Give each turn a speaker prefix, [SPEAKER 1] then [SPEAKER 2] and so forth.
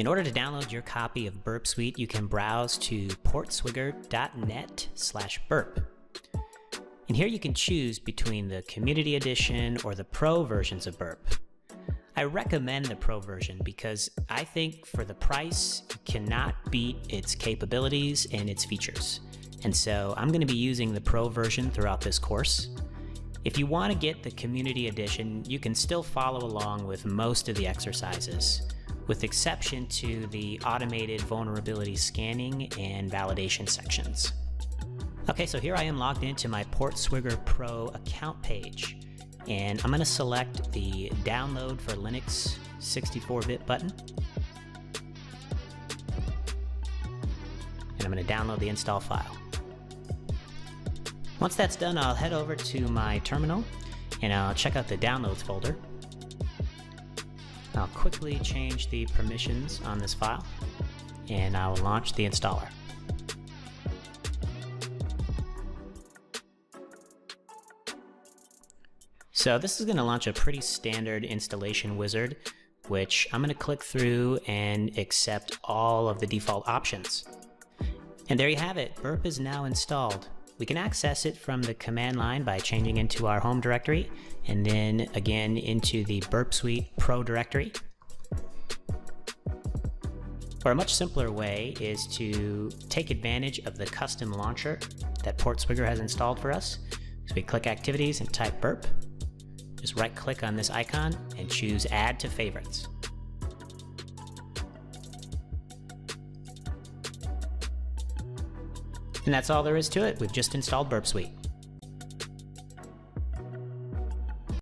[SPEAKER 1] In order to download your copy of Burp Suite, you can browse to portswigger.net/burp. And here you can choose between the Community Edition or the Pro versions of Burp. I recommend the Pro version because I think for the price, you cannot beat its capabilities and its features. And so I'm going to be using the Pro version throughout this course. If you want to get the Community Edition, you can still follow along with most of the exercises, with exception to the automated vulnerability scanning and validation sections. Okay, so here I am logged into my Portswigger Pro account page, and I'm going to select the Download for Linux 64-bit button, and I'm going to download the install file. Once that's done, I'll head over to my terminal, and I'll check out the Downloads folder. I'll quickly change the permissions on this file, and I will launch the installer. So this is going to launch a pretty standard installation wizard, which I'm going to click through and accept all of the default options. And there you have it, Burp is now installed. We can access it from the command line by changing into our home directory, and then again into the Burp Suite Pro directory. Or a much simpler way is to take advantage of the custom launcher that Portswigger has installed for us. So we click Activities and type Burp. Just right click on this icon and choose Add to Favorites. And that's all there is to it. We've just installed Burp Suite.